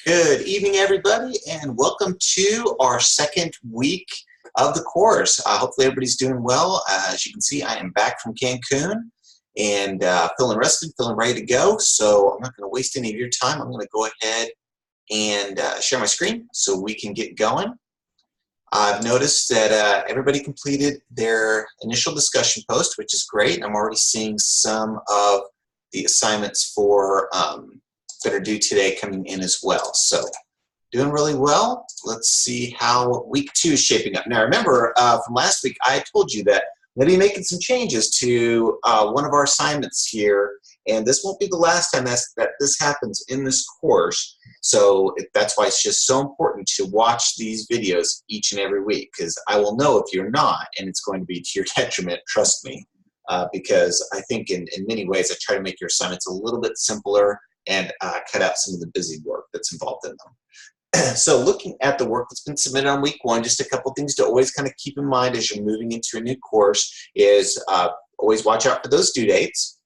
Good evening, everybody, and welcome to our second week of the course. Hopefully everybody's doing well. As you can see, I am back from Cancun and feeling rested, feeling ready to go. So I'm not going to waste any of your time. I'm going to go ahead and share my screen so we can get going. I've noticed that everybody completed their initial discussion post, which is great. I'm already seeing some of the assignments for that are due today coming in as well. So doing really well. Let's see how week 2 is shaping up. Now remember from last week, I told you that I'm going to be making some changes to one of our assignments here, and this won't be the last time that this happens in this course. So that's why it's just so important to watch these videos each and every week, because I will know if you're not, and it's going to be to your detriment, trust me, because I think in many ways I try to make your assignments a little bit simpler and cut out some of the busy work that's involved in them. So looking at the work that's been submitted on week 1, just a couple things to always kind of keep in mind as you're moving into a new course is always watch out for those due dates.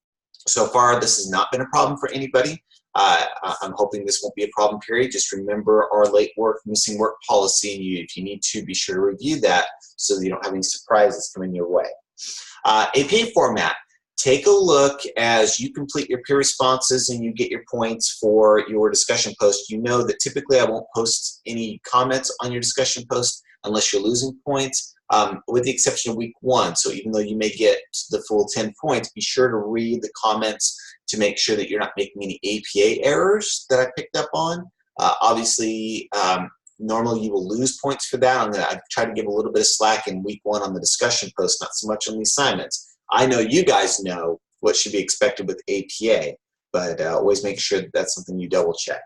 So far, this has not been a problem for anybody. I'm hoping this won't be a problem, period. Just remember our late work, missing work policy, and if you need to, be sure to review that so that you don't have any surprises coming your way. APA format. Take a look as you complete your peer responses and you get your points for your discussion post. You know that typically I won't post any comments on your discussion post unless you're losing points, with the exception of week 1. So even though you may get the full 10 points, be sure to read the comments to make sure that you're not making any APA errors that I picked up on. Obviously, normally you will lose points for that. I try to give a little bit of slack in week 1 on the discussion post, not so much on the assignments. I know you guys know what should be expected with APA, but always make sure that that's something you double check.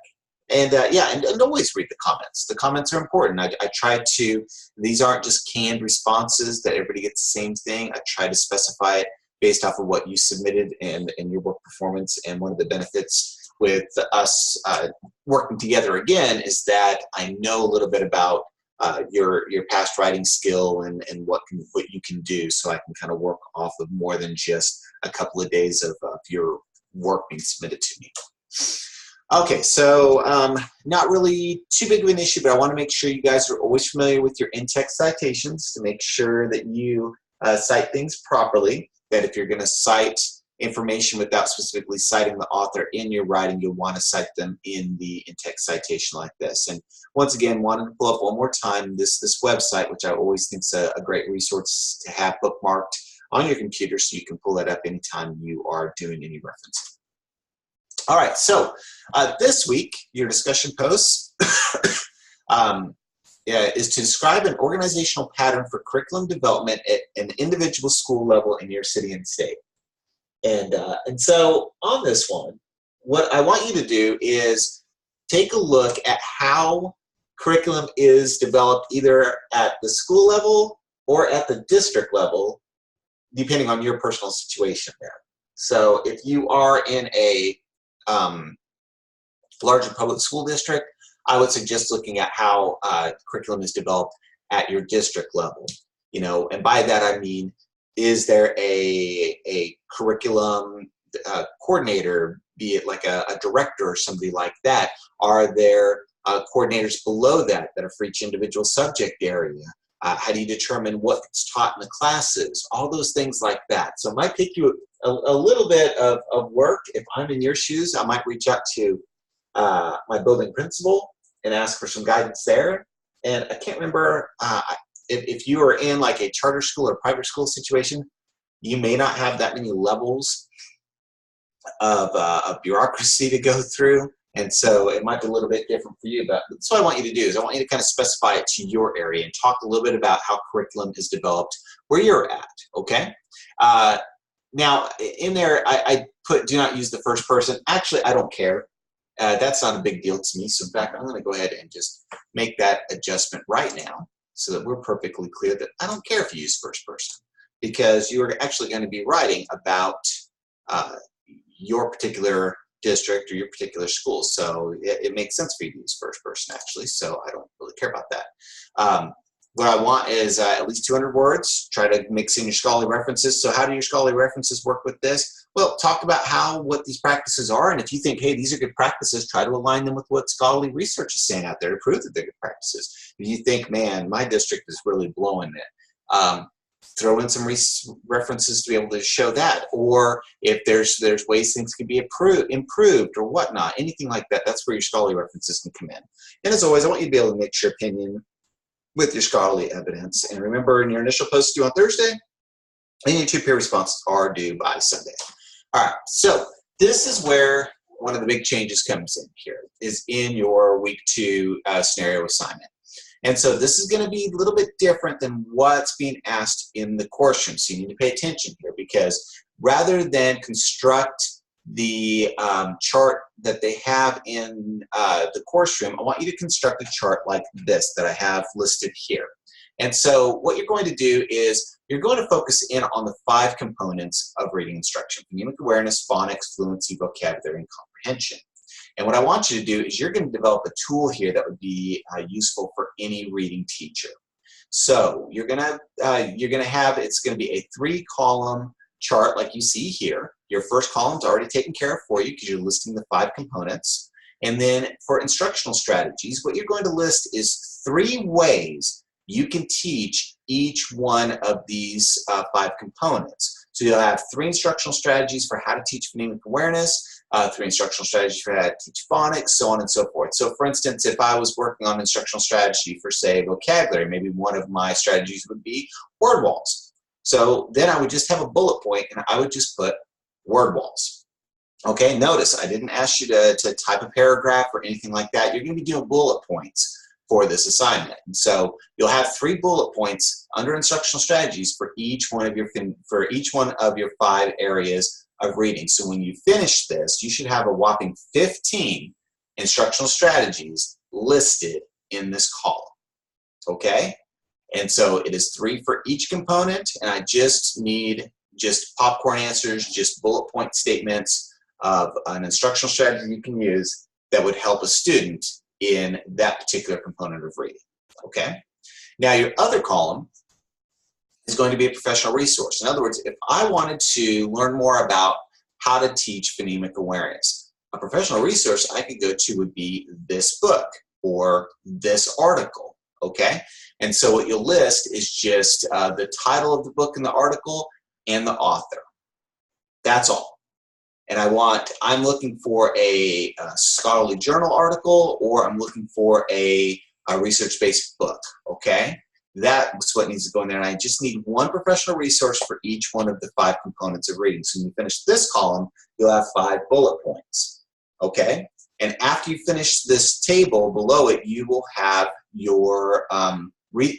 And yeah, and always read the comments. The comments are important. I try to, these aren't just canned responses that everybody gets the same thing. I try to specify it based off of what you submitted and your work performance. And one of the benefits with us working together again is that I know a little bit about your past writing skill and what you can do, so I can kind of work off of more than just a couple of days of your work being submitted to me. Okay, so not really too big of an issue, but I want to make sure you guys are always familiar with your in-text citations to make sure that you cite things properly, that if you're going to cite information without specifically citing the author in your writing, you'll want to cite them in the in-text citation like this. And once again, wanted to pull up one more time this website, which I always think is a great resource to have bookmarked on your computer so you can pull that up anytime you are doing any referencing. All right, so this week, your discussion post is to describe an organizational pattern for curriculum development at an individual school level in your city and state. And so on this one, what I want you to do is take a look at how curriculum is developed either at the school level or at the district level, depending on your personal situation there. So if you are in a larger public school district, I would suggest looking at how curriculum is developed at your district level. You know, and by that I mean, is there a curriculum coordinator, be it like a director or somebody like that? Are there coordinators below that are for each individual subject area? How do you determine what's taught in the classes? All those things like that. So it might take you a little bit of work. If I'm in your shoes, I might reach out to my building principal and ask for some guidance there. And I can't remember, if you are in like a charter school or private school situation, you may not have that many levels of bureaucracy to go through. And so it might be a little bit different for you. But that's what I want you to do is I want you to kind of specify it to your area and talk a little bit about how curriculum is developed where you're at, okay? Now, in there, I put do not use the first person. Actually, I don't care. That's not a big deal to me. So in fact, I'm going to go ahead and just make that adjustment right now, so that we're perfectly clear that I don't care if you use first person, because you are actually going to be writing about your particular district or your particular school. So it makes sense for you to use first person actually, so I don't really care about that. What I want is at least 200 words. Try to mix in your scholarly references. So how do your scholarly references work with this? Well, talk about what these practices are, and if you think, hey, these are good practices, try to align them with what scholarly research is saying out there to prove that they're good practices. If you think, man, my district is really blowing it, throw in some references to be able to show that. Or if there's ways things can be improved or whatnot, anything like that, that's where your scholarly references can come in. And as always, I want you to be able to mix your opinion with your scholarly evidence. And remember, in your initial post due on Thursday, and your 2 peer responses are due by Sunday. All right, so this is where one of the big changes comes in here, is in your week 2 scenario assignment. And so this is going to be a little bit different than what's being asked in the course room. So you need to pay attention here, because rather than construct the chart that they have in the course room, I want you to construct a chart like this that I have listed here. And so what you're going to do is you're going to focus in on the 5 components of reading instruction: phonemic awareness, phonics, fluency, vocabulary, and comprehension. And what I want you to do is you're going to develop a tool here that would be useful for any reading teacher. So you're going to have, it's going to be a 3-column chart like you see here. Your first column is already taken care of for you because you're listing the 5 components. And then for instructional strategies, what you're going to list is 3 ways you can teach each one of these 5 components. So you'll have 3 instructional strategies for how to teach phonemic awareness, 3 instructional strategies for how to teach phonics, so on and so forth. So for instance, if I was working on instructional strategy for, say, vocabulary, maybe one of my strategies would be word walls. So then I would just have a bullet point and I would just put word walls. Okay, notice I didn't ask you to type a paragraph or anything like that. You're going to be doing bullet points for this assignment. And so you'll have 3 bullet points under instructional strategies for each one of your 5 areas of reading. So when you finish this, you should have a whopping 15 instructional strategies listed in this column. Okay? And so it is 3 for each component, and I just need popcorn answers, just bullet point statements of an instructional strategy you can use that would help a student in that particular component of reading. Okay? Now your other column is going to be a professional resource. In other words, if I wanted to learn more about how to teach phonemic awareness, a professional resource I could go to would be this book or this article. Okay? And so what you'll list is just the title of the book and the article and the author. That's all. And I'm looking for a scholarly journal article, or I'm looking for a research-based book, okay? That's what needs to go in there. And I just need 1 professional resource for each one of the 5 components of reading. So when you finish this column, you'll have 5 bullet points, okay? And after you finish this table, below it, you will have your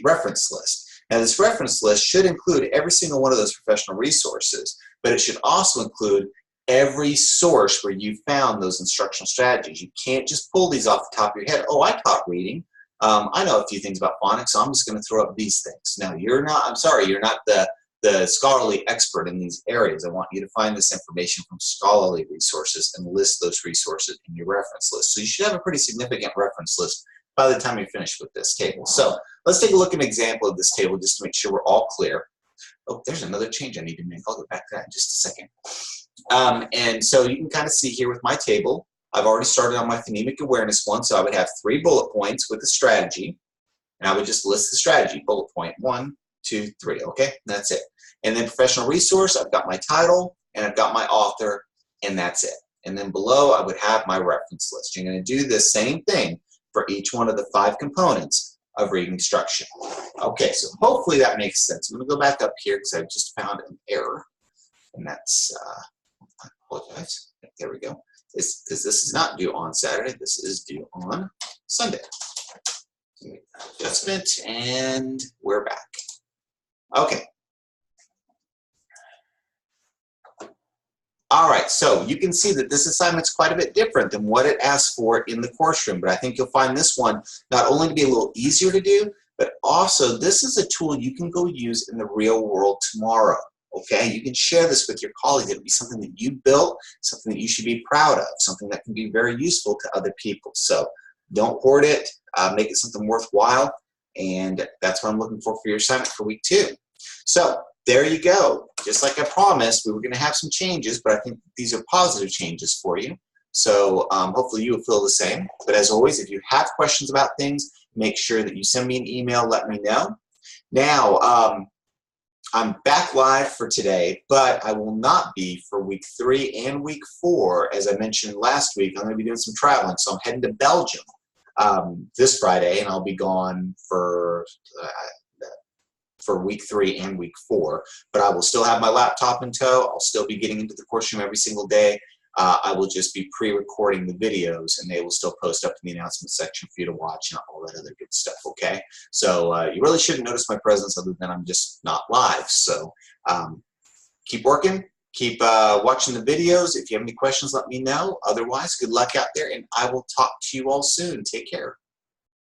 reference list. Now, this reference list should include every single one of those professional resources, but it should also include every source where you found those instructional strategies. You can't just pull these off the top of your head. Oh, I taught reading. I know a few things about phonics, so I'm just going to throw up these things. No, you're not. I'm sorry, you're not the scholarly expert in these areas. I want you to find this information from scholarly resources and list those resources in your reference list. So you should have a pretty significant reference list by the time you're finished with this table. So let's take a look at an example of this table just to make sure we're all clear. Oh, there's another change I need to make. I'll go back to that in just a second. And so you can kind of see here with my table, I've already started on my phonemic awareness one, so I would have 3 bullet points with a strategy, and I would just list the strategy, bullet point 1, 2, 3, okay? And that's it. And then professional resource, I've got my title, and I've got my author, and that's it. And then below, I would have my reference list. You're going to do the same thing for each one of the 5 components of reading instruction. Okay, so hopefully that makes sense. I'm going to go back up here because I just found an error, and that's, I apologize. There we go. Because this is not due on Saturday. This is due on Sunday. Adjustment, and we're back. Okay. All right, so you can see that this assignment's quite a bit different than what it asks for in the course room, but I think you'll find this one not only to be a little easier to do, but also this is a tool you can go use in the real world tomorrow. Okay, you can share this with your colleagues. It'll be something that you built, something that you should be proud of, something that can be very useful to other people. So don't hoard it, make it something worthwhile, and that's what I'm looking for your assignment for week 2. So there you go. Just like I promised, we were going to have some changes, but I think these are positive changes for you. So hopefully you will feel the same. But as always, if you have questions about things, make sure that you send me an email, let me know. Now, I'm back live for today, but I will not be for week 3 and week 4. As I mentioned last week, I'm going to be doing some traveling, so I'm heading to Belgium this Friday, and I'll be gone for week 3 and week 4. But I will still have my laptop in tow. I'll still be getting into the course room every single day. I will just be pre-recording the videos, and they will still post up in the announcement section for you to watch and all that other good stuff, okay? So you really shouldn't notice my presence other than I'm just not live. So keep working, keep watching the videos. If you have any questions, let me know. Otherwise, good luck out there, and I will talk to you all soon. Take care.